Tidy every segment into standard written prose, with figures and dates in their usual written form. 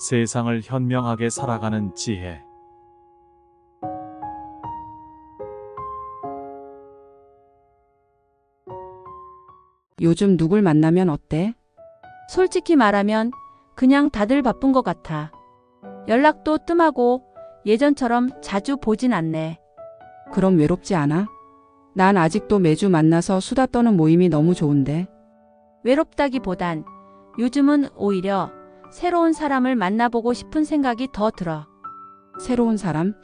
세상을 현명하게 살아가는 지혜. 요즘 누굴 만나면 어때? 솔직히 말하면 그냥 다들 바쁜 것 같아. 연락도 뜸하고 예전처럼 자주 보진 않네. 그럼 외롭지 않아? 난 아직도 매주 만나서 수다 떠는 모임이 너무 좋은데. 외롭다기보단 요즘은 오히려 새로운 사람을 만나보고 싶은 생각이 더 들어. 새로운 사람?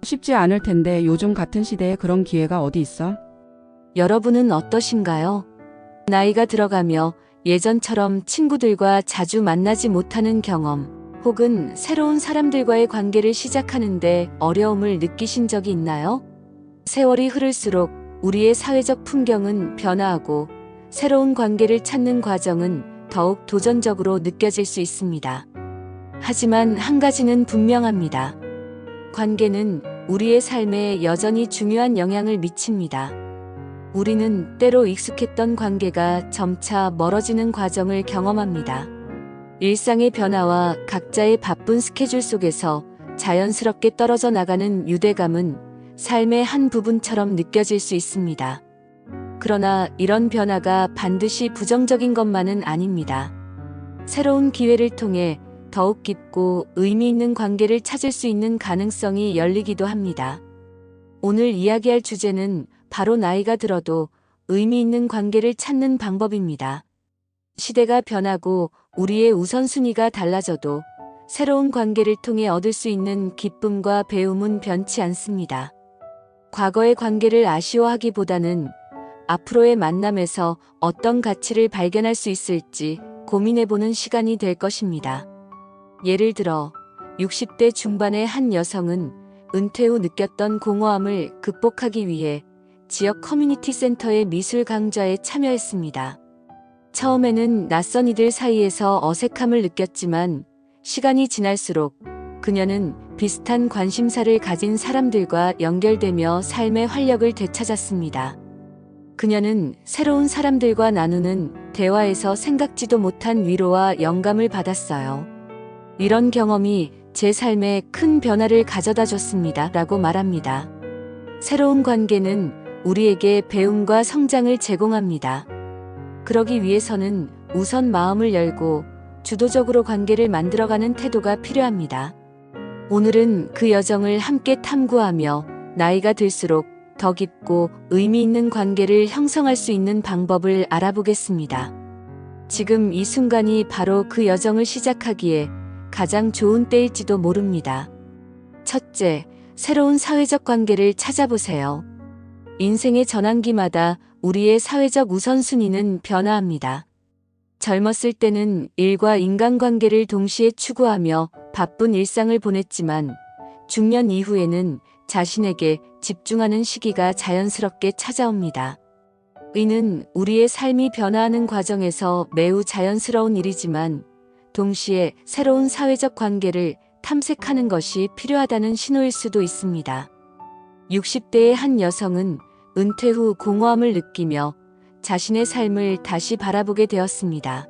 쉽지 않을 텐데 요즘 같은 시대에 그런 기회가 어디 있어? 여러분은 어떠신가요? 나이가 들어가며 예전처럼 친구들과 자주 만나지 못하는 경험, 혹은 새로운 사람들과의 관계를 시작하는데 어려움을 느끼신 적이 있나요? 세월이 흐를수록 우리의 사회적 풍경은 변화하고 새로운 관계를 찾는 과정은 더욱 도전적으로 느껴질 수 있습니다. 하지만 한 가지는 분명합니다. 관계는 우리의 삶에 여전히 중요한 영향을 미칩니다. 우리는 때로 익숙했던 관계가 점차 멀어지는 과정을 경험합니다. 일상의 변화와 각자의 바쁜 스케줄 속에서 자연스럽게 떨어져 나가는 유대감은 삶의 한 부분처럼 느껴질 수 있습니다. 그러나 이런 변화가 반드시 부정적인 것만은 아닙니다. 새로운 기회를 통해 더욱 깊고 의미 있는 관계를 찾을 수 있는 가능성이 열리기도 합니다. 오늘 이야기할 주제는 바로 나이가 들어도 의미 있는 관계를 찾는 방법입니다. 시대가 변하고 우리의 우선순위가 달라져도 새로운 관계를 통해 얻을 수 있는 기쁨과 배움은 변치 않습니다. 과거의 관계를 아쉬워하기보다는 앞으로의 만남에서 어떤 가치를 발견할 수 있을지 고민해보는 시간이 될 것입니다. 예를 들어 60대 중반의 한 여성은 은퇴 후 느꼈던 공허함을 극복하기 위해 지역 커뮤니티 센터의 미술 강좌에 참여했습니다. 처음에는 낯선 이들 사이에서 어색함을 느꼈지만 시간이 지날수록 그녀는 비슷한 관심사를 가진 사람들과 연결되며 삶의 활력을 되찾았습니다. 그녀는 새로운 사람들과 나누는 대화에서 생각지도 못한 위로와 영감을 받았어요. 이런 경험이 제 삶에 큰 변화를 가져다 줬습니다. 라고 말합니다. 새로운 관계는 우리에게 배움과 성장을 제공합니다. 그러기 위해서는 우선 마음을 열고 주도적으로 관계를 만들어가는 태도가 필요합니다. 오늘은 그 여정을 함께 탐구하며 나이가 들수록 더 깊고 의미 있는 관계를 형성할 수 있는 방법을 알아보겠습니다. 지금 이 순간이 바로 그 여정을 시작하기에 가장 좋은 때일지도 모릅니다. 첫째, 새로운 사회적 관계를 찾아보세요. 인생의 전환기마다 우리의 사회적 우선순위는 변화합니다. 젊었을 때는 일과 인간관계를 동시에 추구하며 바쁜 일상을 보냈지만 중년 이후에는 자신에게 집중하는 시기가 자연스럽게 찾아옵니다. 이는 우리의 삶이 변화하는 과정에서 매우 자연스러운 일이지만 동시에 새로운 사회적 관계를 탐색하는 것이 필요하다는 신호일 수도 있습니다. 60대의 한 여성은 은퇴 후 공허함을 느끼며 자신의 삶을 다시 바라보게 되었습니다.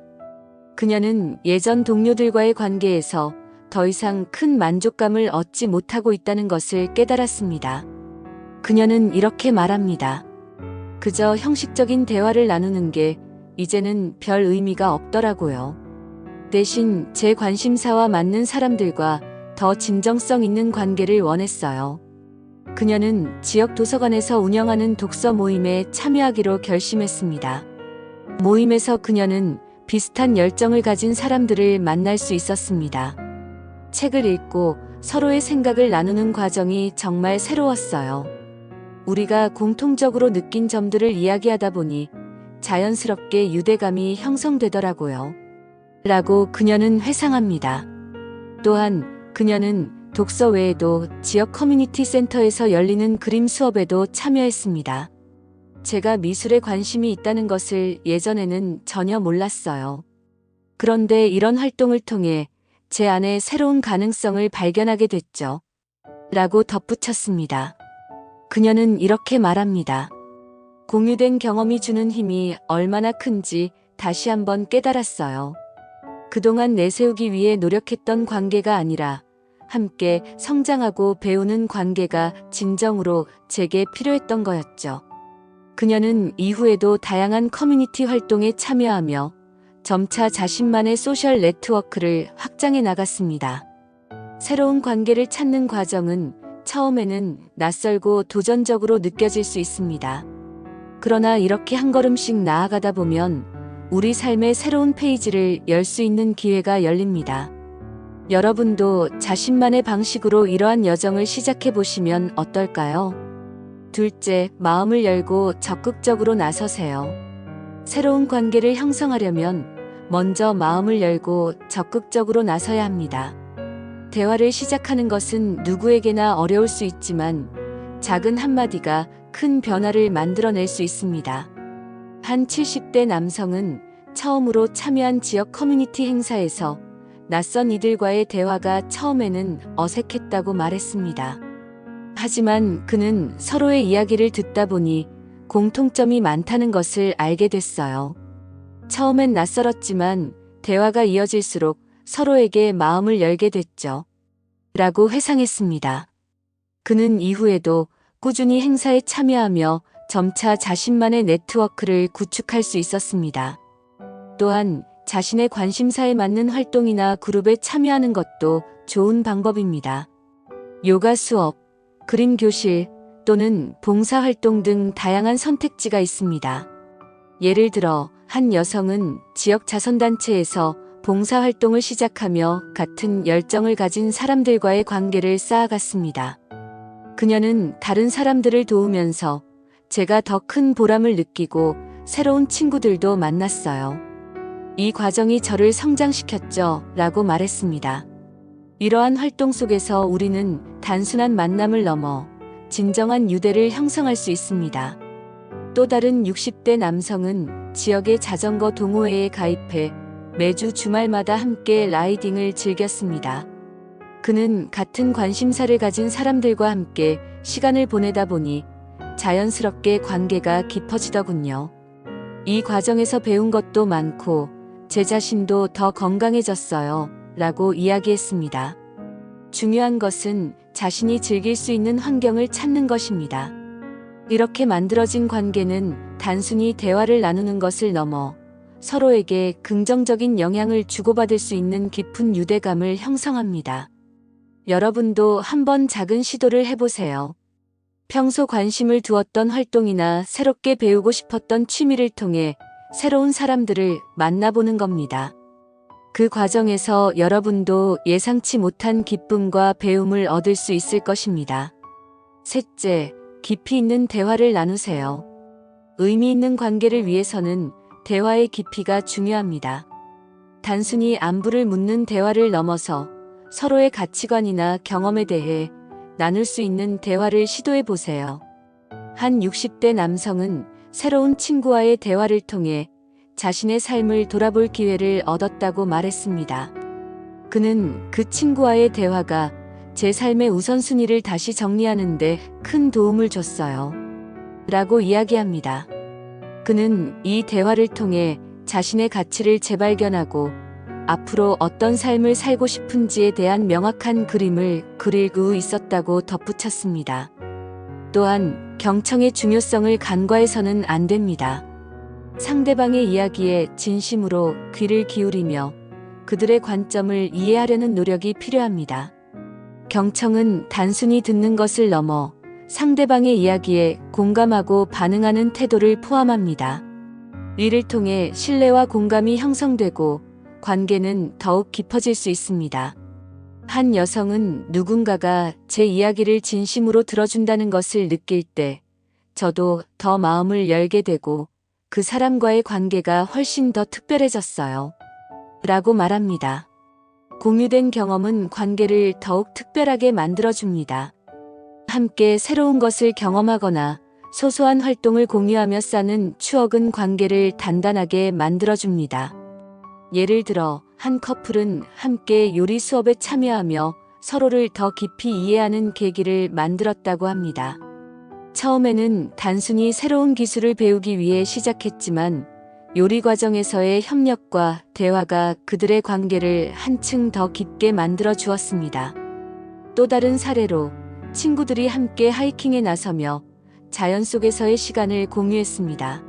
그녀는 예전 동료들과의 관계에서 더 이상 큰 만족감을 얻지 못하고 있다는 것을 깨달았습니다. 그녀는 이렇게 말합니다. 그저 형식적인 대화를 나누는 게 이제는 별 의미가 없더라고요. 대신 제 관심사와 맞는 사람들과 더 진정성 있는 관계를 원했어요. 그녀는 지역 도서관에서 운영하는 독서 모임에 참여하기로 결심했습니다. 모임에서 그녀는 비슷한 열정을 가진 사람들을 만날 수 있었습니다. 책을 읽고 서로의 생각을 나누는 과정이 정말 새로웠어요. 우리가 공통적으로 느낀 점들을 이야기하다 보니 자연스럽게 유대감이 형성되더라고요. 라고 그녀는 회상합니다. 또한 그녀는 독서 외에도 지역 커뮤니티 센터에서 열리는 그림 수업에도 참여했습니다. 제가 미술에 관심이 있다는 것을 예전에는 전혀 몰랐어요. 그런데 이런 활동을 통해 제 안에 새로운 가능성을 발견하게 됐죠. 라고 덧붙였습니다. 그녀는 이렇게 말합니다. 공유된 경험이 주는 힘이 얼마나 큰지 다시 한번 깨달았어요. 그동안 내세우기 위해 노력했던 관계가 아니라 함께 성장하고 배우는 관계가 진정으로 제게 필요했던 거였죠. 그녀는 이후에도 다양한 커뮤니티 활동에 참여하며 점차 자신만의 소셜 네트워크를 확장해 나갔습니다. 새로운 관계를 찾는 과정은 처음에는 낯설고 도전적으로 느껴질 수 있습니다. 그러나 이렇게 한 걸음씩 나아가다 보면 우리 삶의 새로운 페이지를 열 수 있는 기회가 열립니다. 여러분도 자신만의 방식으로 이러한 여정을 시작해 보시면 어떨까요? 둘째, 마음을 열고 적극적으로 나서세요. 새로운 관계를 형성하려면 먼저 마음을 열고 적극적으로 나서야 합니다. 대화를 시작하는 것은 누구에게나 어려울 수 있지만 작은 한마디가 큰 변화를 만들어낼 수 있습니다. 한 70대 남성은 처음으로 참여한 지역 커뮤니티 행사에서 낯선 이들과의 대화가 처음에는 어색했다고 말했습니다. 하지만 그는 서로의 이야기를 듣다 보니 공통점이 많다는 것을 알게 됐어요. 처음엔 낯설었지만 대화가 이어질수록 서로에게 마음을 열게 됐죠. 라고 회상했습니다. 그는 이후에도 꾸준히 행사에 참여하며 점차 자신만의 네트워크를 구축할 수 있었습니다. 또한 자신의 관심사에 맞는 활동이나 그룹에 참여하는 것도 좋은 방법입니다. 요가 수업, 그림 교실 또는 봉사활동 등 다양한 선택지가 있습니다. 예를 들어 한 여성은 지역 자선단체에서 봉사활동을 시작하며 같은 열정을 가진 사람들과의 관계를 쌓아갔습니다. 그녀는 다른 사람들을 도우면서 제가 더 큰 보람을 느끼고 새로운 친구들도 만났어요. 이 과정이 저를 성장시켰죠, 라고 말했습니다. 이러한 활동 속에서 우리는 단순한 만남을 넘어 진정한 유대를 형성할 수 있습니다. 또 다른 60대 남성은 지역의 자전거 동호회에 가입해 매주 주말마다 함께 라이딩을 즐겼습니다. 그는 같은 관심사를 가진 사람들과 함께 시간을 보내다 보니 자연스럽게 관계가 깊어지더군요. 이 과정에서 배운 것도 많고 제 자신도 더 건강해졌어요, 라고 이야기했습니다. 중요한 것은 자신이 즐길 수 있는 환경을 찾는 것입니다. 이렇게 만들어진 관계는 단순히 대화를 나누는 것을 넘어 서로에게 긍정적인 영향을 주고받을 수 있는 깊은 유대감을 형성합니다. 여러분도 한번 작은 시도를 해보세요. 평소 관심을 두었던 활동이나 새롭게 배우고 싶었던 취미를 통해 새로운 사람들을 만나보는 겁니다. 그 과정에서 여러분도 예상치 못한 기쁨과 배움을 얻을 수 있을 것입니다. 셋째, 깊이 있는 대화를 나누세요. 의미 있는 관계를 위해서는 대화의 깊이가 중요합니다. 단순히 안부를 묻는 대화를 넘어서 서로의 가치관이나 경험에 대해 나눌 수 있는 대화를 시도해 보세요. 한 60대 남성은 새로운 친구와의 대화를 통해 자신의 삶을 돌아볼 기회를 얻었다고 말했습니다. 그는 그 친구와의 대화가 제 삶의 우선순위를 다시 정리하는 데 큰 도움을 줬어요. 라고 이야기합니다. 그는 이 대화를 통해 자신의 가치를 재발견하고 앞으로 어떤 삶을 살고 싶은지에 대한 명확한 그림을 그릴 수 있었다고 덧붙였습니다. 또한 경청의 중요성을 간과해서는 안 됩니다. 상대방의 이야기에 진심으로 귀를 기울이며 그들의 관점을 이해하려는 노력이 필요합니다. 경청은 단순히 듣는 것을 넘어 상대방의 이야기에 공감하고 반응하는 태도를 포함합니다. 이를 통해 신뢰와 공감이 형성되고 관계는 더욱 깊어질 수 있습니다. 한 여성은 누군가가 제 이야기를 진심으로 들어준다는 것을 느낄 때 저도 더 마음을 열게 되고 그 사람과의 관계가 훨씬 더 특별해졌어요. 라고 말합니다. 공유된 경험은 관계를 더욱 특별하게 만들어줍니다. 함께 새로운 것을 경험하거나 소소한 활동을 공유하며 쌓는 추억은 관계를 단단하게 만들어줍니다. 예를 들어 한 커플은 함께 요리 수업에 참여하며 서로를 더 깊이 이해하는 계기를 만들었다고 합니다. 처음에는 단순히 새로운 기술을 배우기 위해 시작했지만 요리 과정에서의 협력과 대화가 그들의 관계를 한층 더 깊게 만들어 주었습니다. 또 다른 사례로 친구들이 함께 하이킹에 나서며 자연 속에서의 시간을 공유했습니다.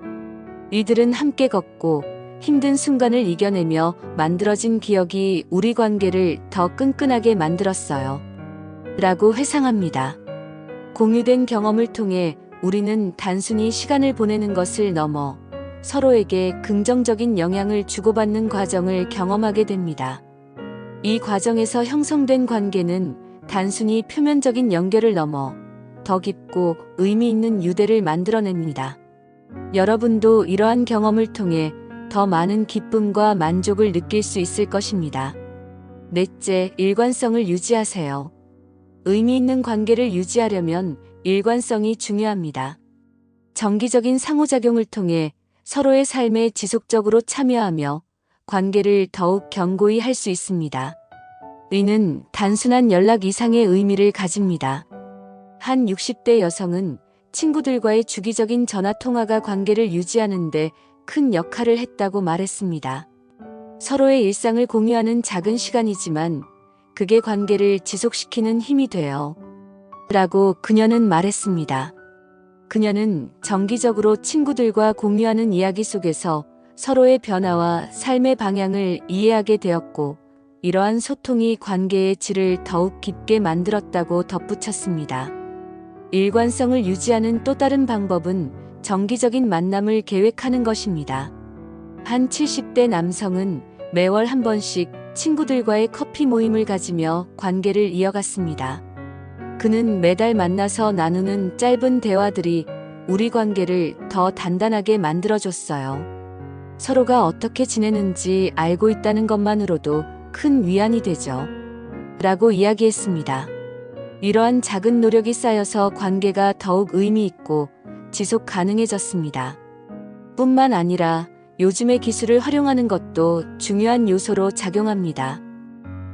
이들은 함께 걷고 힘든 순간을 이겨내며 만들어진 기억이 우리 관계를 더 끈끈하게 만들었어요. 라고 회상합니다. 공유된 경험을 통해 우리는 단순히 시간을 보내는 것을 넘어 서로에게 긍정적인 영향을 주고받는 과정을 경험하게 됩니다. 이 과정에서 형성된 관계는 단순히 표면적인 연결을 넘어 더 깊고 의미 있는 유대를 만들어냅니다. 여러분도 이러한 경험을 통해 더 많은 기쁨과 만족을 느낄 수 있을 것입니다. 넷째, 일관성을 유지하세요. 의미 있는 관계를 유지하려면 일관성이 중요합니다. 정기적인 상호작용을 통해 서로의 삶에 지속적으로 참여하며 관계를 더욱 견고히 할 수 있습니다. 의는 단순한 연락 이상의 의미를 가집니다. 한 60대 여성은 친구들과의 주기적인 전화 통화가 관계를 유지하는 데 큰 역할을 했다고 말했습니다. 서로의 일상을 공유하는 작은 시간이지만 그게 관계를 지속시키는 힘이 돼요. 라고 그녀는 말했습니다. 그녀는 정기적으로 친구들과 공유하는 이야기 속에서 서로의 변화와 삶의 방향을 이해하게 되었고, 이러한 소통이 관계의 질을 더욱 깊게 만들었다고 덧붙였습니다. 일관성을 유지하는 또 다른 방법은 정기적인 만남을 계획하는 것입니다. 한 70대 남성은 매월 한 번씩 친구들과의 커피 모임을 가지며 관계를 이어갔습니다. 그는 매달 만나서 나누는 짧은 대화들이 우리 관계를 더 단단하게 만들어줬어요. 서로가 어떻게 지내는지 알고 있다는 것만으로도 큰 위안이 되죠. 라고 이야기했습니다. 이러한 작은 노력이 쌓여서 관계가 더욱 의미 있고 지속 가능해졌습니다. 뿐만 아니라 요즘의 기술을 활용하는 것도 중요한 요소로 작용합니다.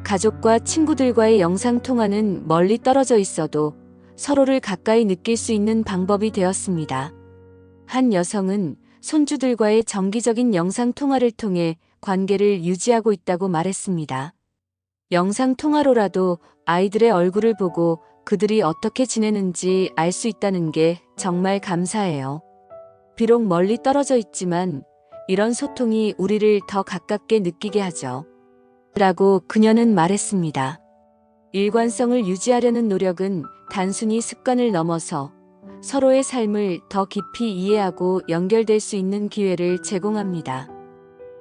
가족과 친구들과의 영상통화는 멀리 떨어져 있어도 서로를 가까이 느낄 수 있는 방법이 되었습니다. 한 여성은 손주들과의 정기적인 영상통화를 통해 관계를 유지하고 있다고 말했습니다. 영상통화로라도 아이들의 얼굴을 보고 그들이 어떻게 지내는지 알 수 있다는 게 정말 감사해요. 비록 멀리 떨어져 있지만 이런 소통이 우리를 더 가깝게 느끼게 하죠. 라고 그녀는 말했습니다. 일관성을 유지하려는 노력은 단순히 습관을 넘어서 서로의 삶을 더 깊이 이해하고 연결될 수 있는 기회를 제공합니다.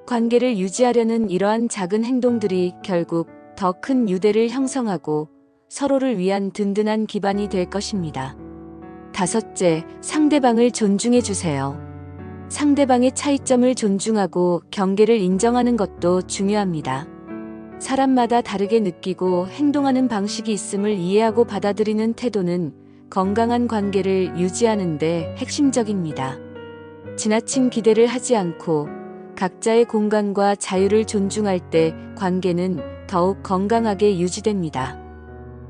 관계를 유지하려는 이러한 작은 행동들이 결국 더 큰 유대를 형성하고 서로를 위한 든든한 기반이 될 것입니다. 다섯째, 상대방을 존중해 주세요. 상대방의 차이점을 존중하고 경계를 인정하는 것도 중요합니다. 사람마다 다르게 느끼고 행동하는 방식이 있음을 이해하고 받아들이는 태도는 건강한 관계를 유지하는 데 핵심적입니다. 지나친 기대를 하지 않고 각자의 공간과 자유를 존중할 때 관계는 더욱 건강하게 유지됩니다.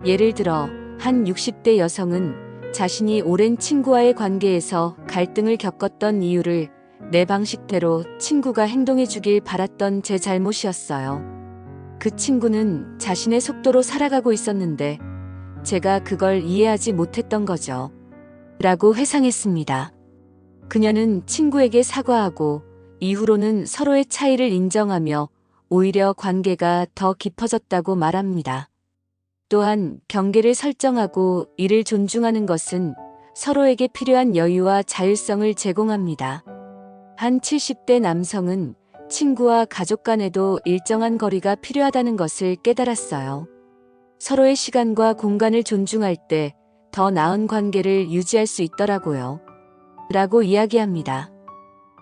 예를 들어 한 60대 여성은 자신이 오랜 친구와의 관계에서 갈등을 겪었던 이유를 내 방식대로 친구가 행동해 주길 바랐던 제 잘못이었어요. 그 친구는 자신의 속도로 살아가고 있었는데 제가 그걸 이해하지 못했던 거죠. 라고 회상했습니다. 그녀는 친구에게 사과하고 이후로는 서로의 차이를 인정하며 오히려 관계가 더 깊어졌다고 말합니다. 또한 경계를 설정하고 이를 존중하는 것은 서로에게 필요한 여유와 자율성을 제공합니다. 한 70대 남성은 친구와 가족 간에도 일정한 거리가 필요하다는 것을 깨달았어요. 서로의 시간과 공간을 존중할 때 더 나은 관계를 유지할 수 있더라고요. 라고 이야기합니다.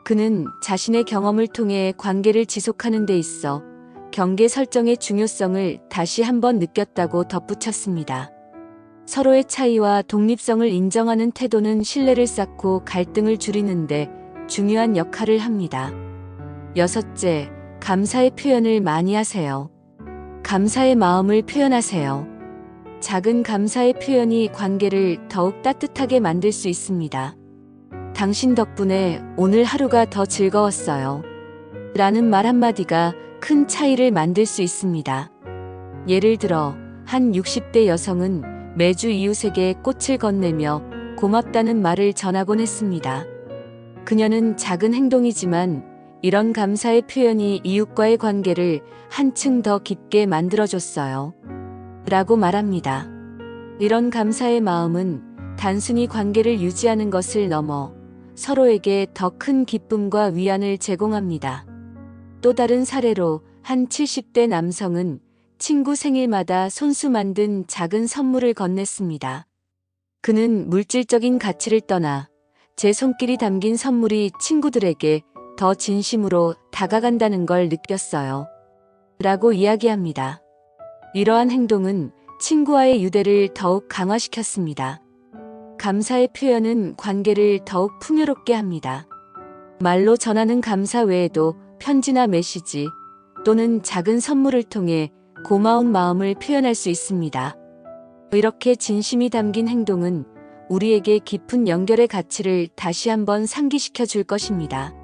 그는 자신의 경험을 통해 관계를 지속하는 데 있어 경계 설정의 중요성을 다시 한번 느꼈다고 덧붙였습니다. 서로의 차이와 독립성을 인정하는 태도는 신뢰를 쌓고 갈등을 줄이는데 중요한 역할을 합니다. 여섯째, 감사의 표현을 많이 하세요. 감사의 마음을 표현하세요. 작은 감사의 표현이 관계를 더욱 따뜻하게 만들 수 있습니다. 당신 덕분에 오늘 하루가 더 즐거웠어요. 라는 말 한마디가 큰 차이를 만들 수 있습니다. 예를 들어, 한 60대 여성은 매주 이웃에게 꽃을 건네며 고맙다는 말을 전하곤 했습니다. 그녀는 작은 행동이지만 이런 감사의 표현이 이웃과의 관계를 한층 더 깊게 만들어줬어요. 라고 말합니다. 이런 감사의 마음은 단순히 관계를 유지하는 것을 넘어 서로에게 더 큰 기쁨과 위안을 제공합니다. 또 다른 사례로 한 70대 남성은 친구 생일마다 손수 만든 작은 선물을 건넸습니다. 그는 물질적인 가치를 떠나 제 손길이 담긴 선물이 친구들에게 더 진심으로 다가간다는 걸 느꼈어요. 라고 이야기합니다. 이러한 행동은 친구와의 유대를 더욱 강화시켰습니다. 감사의 표현은 관계를 더욱 풍요롭게 합니다. 말로 전하는 감사 외에도 편지나 메시지 또는 작은 선물을 통해 고마운 마음을 표현할 수 있습니다. 이렇게 진심이 담긴 행동은 우리에게 깊은 연결의 가치를 다시 한번 상기시켜 줄 것입니다.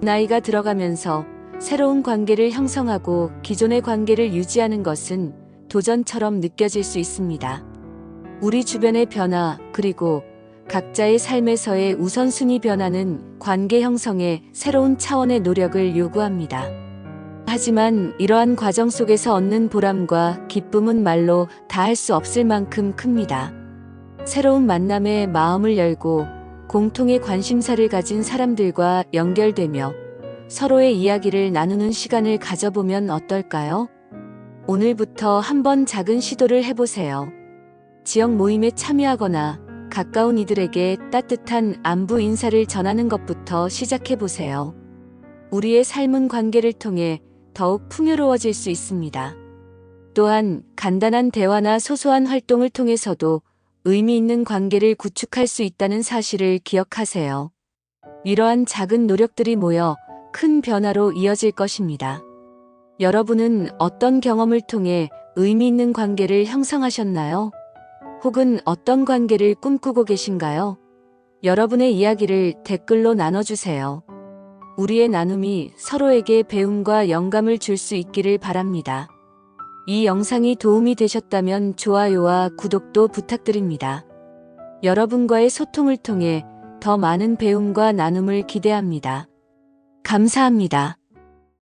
나이가 들어가면서 새로운 관계를 형성하고 기존의 관계를 유지하는 것은 도전처럼 느껴질 수 있습니다. 우리 주변의 변화 그리고 각자의 삶에서의 우선순위 변화는 관계 형성에 새로운 차원의 노력을 요구합니다. 하지만 이러한 과정 속에서 얻는 보람과 기쁨은 말로 다할 수 없을 만큼 큽니다. 새로운 만남에 마음을 열고 공통의 관심사를 가진 사람들과 연결되며 서로의 이야기를 나누는 시간을 가져보면 어떨까요? 오늘부터 한번 작은 시도를 해보세요. 지역 모임에 참여하거나 가까운 이들에게 따뜻한 안부 인사를 전하는 것부터 시작해보세요. 우리의 삶은 관계를 통해 더욱 풍요로워질 수 있습니다. 또한 간단한 대화나 소소한 활동을 통해서도 의미 있는 관계를 구축할 수 있다는 사실을 기억하세요. 이러한 작은 노력들이 모여 큰 변화로 이어질 것입니다. 여러분은 어떤 경험을 통해 의미 있는 관계를 형성하셨나요? 혹은 어떤 관계를 꿈꾸고 계신가요? 여러분의 이야기를 댓글로 나눠주세요. 우리의 나눔이 서로에게 배움과 영감을 줄 수 있기를 바랍니다. 이 영상이 도움이 되셨다면 좋아요와 구독도 부탁드립니다. 여러분과의 소통을 통해 더 많은 배움과 나눔을 기대합니다. 감사합니다.